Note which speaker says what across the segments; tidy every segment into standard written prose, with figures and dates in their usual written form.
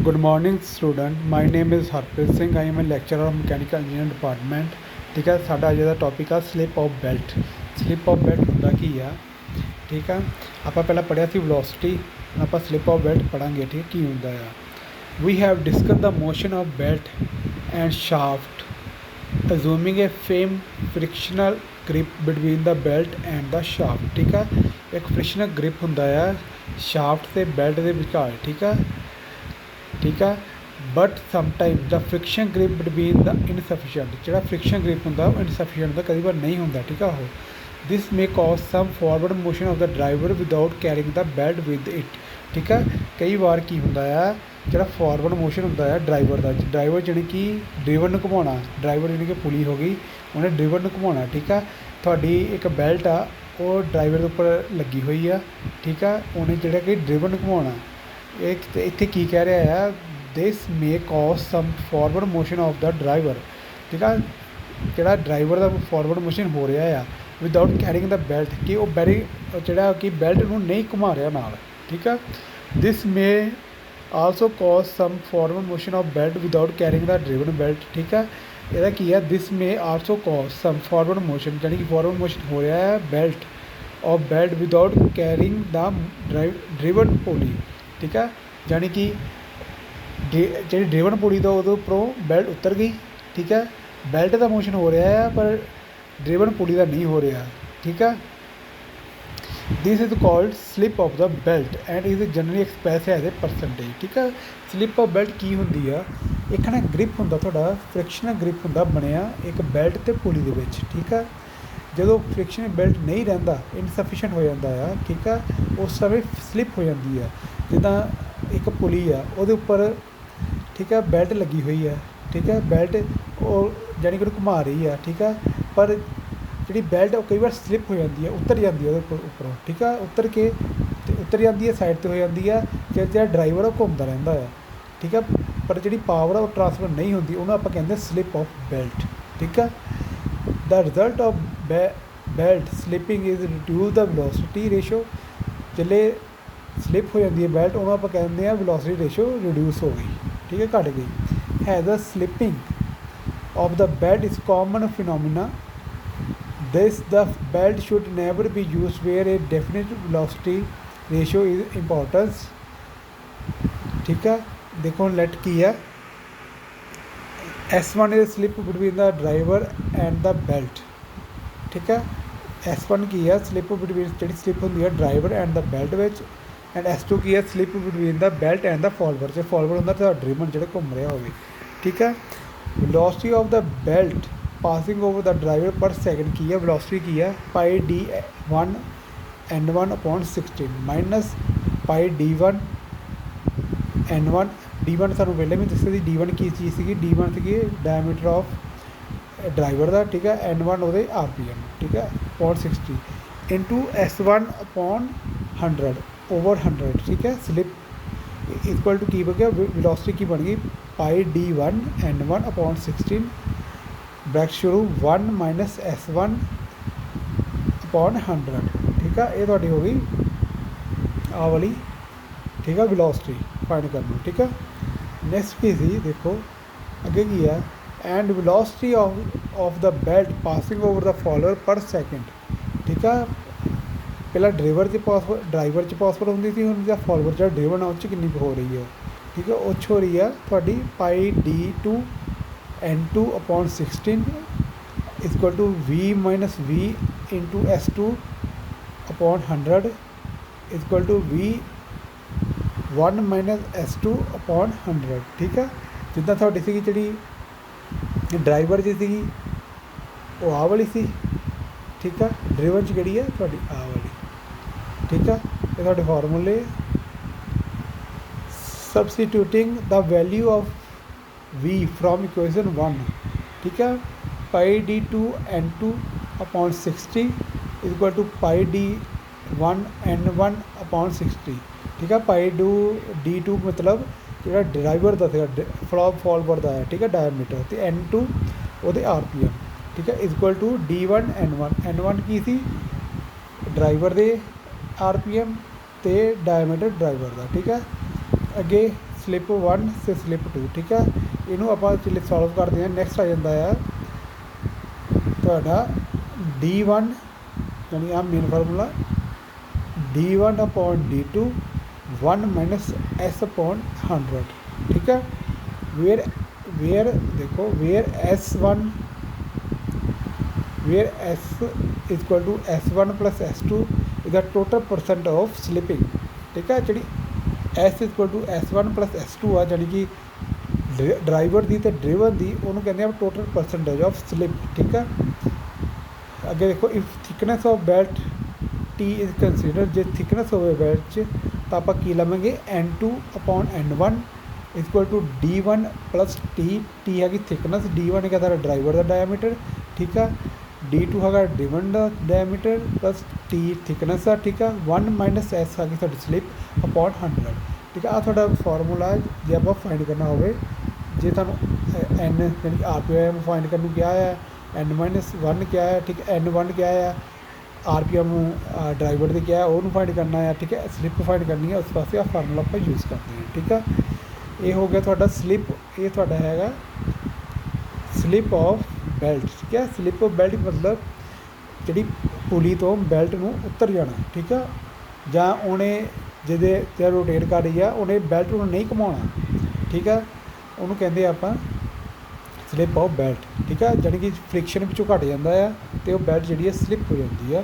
Speaker 1: Good morning student. My name is Harpreet Singh. I am a lecturer of mechanical engineering department. ठीक है, ਸਾਡਾ ਅੱਜ ਦਾ topic ਆ slip of belt. Slip of belt ਹੁੰਦਾ ਕੀ ਆ? ਠੀਕ ਆ, ਆਪਾਂ ਪਹਿਲਾਂ ਪੜ੍ਹਿਆ ਸੀ ਵੈਲੋਸਿਟੀ, ਹੁਣ ਆਪਾਂ ਸਲਿਪ ਆਫ ਬੈਲਟ ਪੜਾਂਗੇ। ਠੀਕ ਕੀ ਹੁੰਦਾ ਆ? We have discuss the motion of belt and shaft assuming a same frictional grip between the belt and the shaft। ठीक है, एक फ्रिक्शनल ग्रिप ਹੁੰਦਾ ਆ ਸ਼ਾਫਟ ਤੇ ਬੈਲਟ ਦੇ ਵਿਚਕਾਰ। ठीक है, but sometimes the friction grip between the insufficient, जो फ्रिक्शन ग्रिप होंगे वो इनसफिशेंट होंगे, कई बार नहीं होंगे। ठीक है, वो this may cause some forward motion of the driver without carrying the belt with it. ठीक है, कई बार की होंगे जो फॉरवर्ड मोशन होंगे ड्राइवर का, ड्राइवर जानी कि ड्राइवर ने घुमाना, ड्राइवर जानी कि पुली हो गई, उन्हें ड्राइवर ने घुमाना। ठीक है, थोड़ी एक बेल्ट आ वो ड्राइवर के उपर लगी हुई है। ठीक है, उन्हें जोड़ा कि ड्राइवर ने घुमाना, इत्थे की कह रहा है, this may cause some forward motion of the driver. ठीक है, जोड़ा ड्राइवर का फॉरवर्ड मोशन हो रहा है विदाउट कैरिंग द बेल्ट, कि वो बैरी जोड़ा कि बेल्ट में नहीं घुमा रहा नाल। ठीक है, this may also cause some forward motion of belt without carrying the driver belt. ठीक है, यदा की है, this may also cause some forward motion, यानी कि फॉरवर्ड मोशन हो रहा है belt of belt without carrying the driver pulley. ठीक है, यानी कि जी ड्राइवर पुली तो वो उपरों बेल्ट उतर गई। ठीक है, बेल्ट का मोशन हो रहा है पर ड्राइवर पुली का नहीं हो रहा। ठीक है, this is called slip of the belt and is generally expressed as a percentage. ठीक है, स्लिप ऑफ बेल्ट की होंगी आ, एक ना ग्रिप होंगे थोड़ा फ्रिक्शनल ग्रिप होंगे बनया एक बेल्ट तो पुली के विच। ठीक है, जो फ्रिक्शनल बेल्ट नहीं रहा इनसफिशेंट हो जाता है। ठीक है, उस समय स्लिप हो जाती है, जिदा एक पुली आ वो उपर। ठीक है, बेल्ट लगी हुई है। ठीक है, बेल्ट वो जानी कि घुमा रही है। ठीक है, पर जी बेल्ट कई बार स्लिप हो जाती है, उतर जाती है उपरों। ठीक है, उतर जाती है, साइड पर हो जाती है, जो ड्राइवर है घूमता रहता है। ठीक है, पर जी पावर है वो ट्रांसफर नहीं होती, उन्होंने आप कहते हैं स्लिप ऑफ बेल्ट। ठीक है, the result of belt slipping is reduce the velocity ratio. जिले स्लिप हो जाती है बेल्ट, उन्होंने आप कहते हैं वेलोसिटी रेशो रिड्यूस हो गई। ठीक है, घट गई। है the slipping of the belt is common phenomena, this the belt should never be use where a definite velocity ratio is importance. ठीक है, देखो लेट की है, S1 is slip between the driver and the belt. ठीक है, S1 की है slip between, जी slip होंगी है driver and the belt which, and S2 की है slip between the belt and the follower, जो फॉलोवर होंगे तो ड्राइवर जो घूम रहा हो। ठीक है, velocity of the belt passing over the driver पर सैकेंड की है, वेलोसिटी की है पाई D1 N1 upon 16 minus pi D1 N1। D1 सानू पहले भी दस्सिया सी, D1 की चीज़ सी, D1 सी डायमीटर ऑफ ड्राइवर का। ठीक है, N1 वो RPM। ठीक है, upon 60 into S1 upon 100 over 100। ठीक है, स्लिप इक्वल टू की बन गया, वेलोसिटी की बन गई पाई D1 N1 अपॉन 16 ब्रैकेट शुरू 1 माइनस S1 अपॉन 100। ठीक है, ये थोड़ी हो गई आ वाली। ठीक है, वेलोसिटी फाइंड कर लो। ठीक है, नेक्स्ट की सी देखो अगे की है, and velocity of the belt passing over the follower पर सैकेंड। ठीक है, पहला ड्राइवर च पॉसिबल होंगी थी, हूँ फॉलोअर जो ड्राइवर है उसमें कितनी हो रही है। ठीक है, उस हो रही है थोड़ी pi D2 N2 upon 16 equal to V minus V into S2 upon 100 equal to V1 minus S2 upon 100। ठीक है, जिदा थोड़ी सी जी ड्राइवर जी सी वो आ वाली सी। ठीक है, ड्राइवर च जी है थोड़ी आ वाली। ठीक है, ये थोड़े फार्मूले substituting the value of V from equation 1। ठीक है, pi D2 N2 upon 60 equal to pi D1 N1 upon 60। ठीक है, पाई D2 मतलब जो ड्राइवर का फॉलोवर का है। ठीक है, डायमीटर तो N2 वो RPM। ठीक है, इक्वल टू D1 N1 की सी ड्राइवर के RPM तो डायमीटर ड्राइवर का। ठीक है, अगे स्लिप 1 ਤੇ स्लिप 2 ठीक है। ਇਹਨੂੰ ਆਪਾਂ ਚਲੇ ਸੋਲਵ ਕਰਦੇ ਹਾਂ। ਨੈਕਸਟ ਆ ਜਾਂਦਾ ਆ ਤੁਹਾਡਾ D1 यानी आ main formula D1 upon D2 1 minus S upon 100 ठीक है। वेयर वेयर देखो where S1 where S equal to S1 plus S2 is the total percent of slipping ठीक है। जी S equal to S1 plus S2 आ जानी कि driver की तो ड्रिवन की उन्होंने कहते हैं टोटल परसेंटेज ऑफ स्लिप ठीक है। अगे देखो if thickness of belt T is consider जो थिकनेस हो बेल्ट तो आप की लवेंगे N2 upon N1 equal to D1 plus T हैगी थिकनेस D1 है ड्राइवर का डायमीटर ठीक है। D2 है ड्रिवन का डायमीटर प्लस T थिकनेस है ठीक है। 1 माइनस S हैगी साडी स्लिप अपॉन 100 ठीक है। आ थोड़ा फॉर्मूला जो आप फाइंड करना हो जे तुम N यानी RPM फाइंड करने क्या है N-1 क्या है ठीक है। N1 क्या है RPM ड्राइवर की क्या है वो फाइंड करना है ठीक है। स्लिप फाइंड करनी है उस पास आ फार्मूला आप यूज़ करते हैं ठीक है। ये हो गया थोड़ा स्लिप ये थोड़ा है स्लिप ऑफ बेल्ट ठीक है। स्लिप ऑफ बेल्ट मतलब जी पुली तो बेल्ट में उतर जाना ठीक है। ਜਾਂ ਉਹਨੇ ਜਿਹਦੇ ਤੇ ਰੋਟੇਟ ਕਰ ਰਹੀ ਆ ਉਹਨੇ ਬੈਲਟ ਨੂੰ ਨਹੀਂ ਘੁਮਾਉਣਾ ਠੀਕ ਹੈ। ਉਹਨੂੰ ਕਹਿੰਦੇ ਆਪਾਂ ਸਲਿਪ ਆਫ ਬੈਲਟ ਠੀਕ ਹੈ। ਜਾਣੀ ਕਿ ਫ੍ਰਿਕਸ਼ਨ ਵਿੱਚੋਂ ਘਟ ਜਾਂਦਾ ਆ ਅਤੇ ਉਹ ਬੈਲਟ ਜਿਹੜੀ ਹੈ ਸਲਿਪ ਹੋ ਜਾਂਦੀ ਆ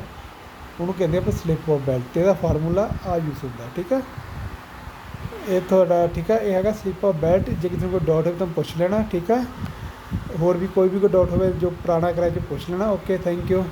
Speaker 1: ਉਹਨੂੰ ਕਹਿੰਦੇ ਆਪਾਂ ਸਲਿਪ ਆਫ ਬੈਲਟ ਅਤੇ ਇਹਦਾ ਫਾਰਮੂਲਾ ਆ ਯੂਜ਼ ਹੁੰਦਾ ਠੀਕ ਹੈ। ਇਹ ਤੁਹਾਡਾ ਠੀਕ ਹੈ ਇਹ ਹੈਗਾ ਸਲਿਪ ਆਫ ਬੈਲਟ। ਜੇ ਕਿਸੇ ਨੂੰ ਕੋਈ ਡਾਊਟ ਹੋਵੇ ਤਾਂ ਪੁੱਛ ਲੈਣਾ ਠੀਕ ਹੈ। ਹੋਰ ਵੀ ਕੋਈ ਡਾਊਟ ਹੋਵੇ ਜੋ ਪੁਰਾਣਾ ਕਿਰਾਏ 'ਚ ਪੁੱਛ ਲੈਣਾ। Okay thank you.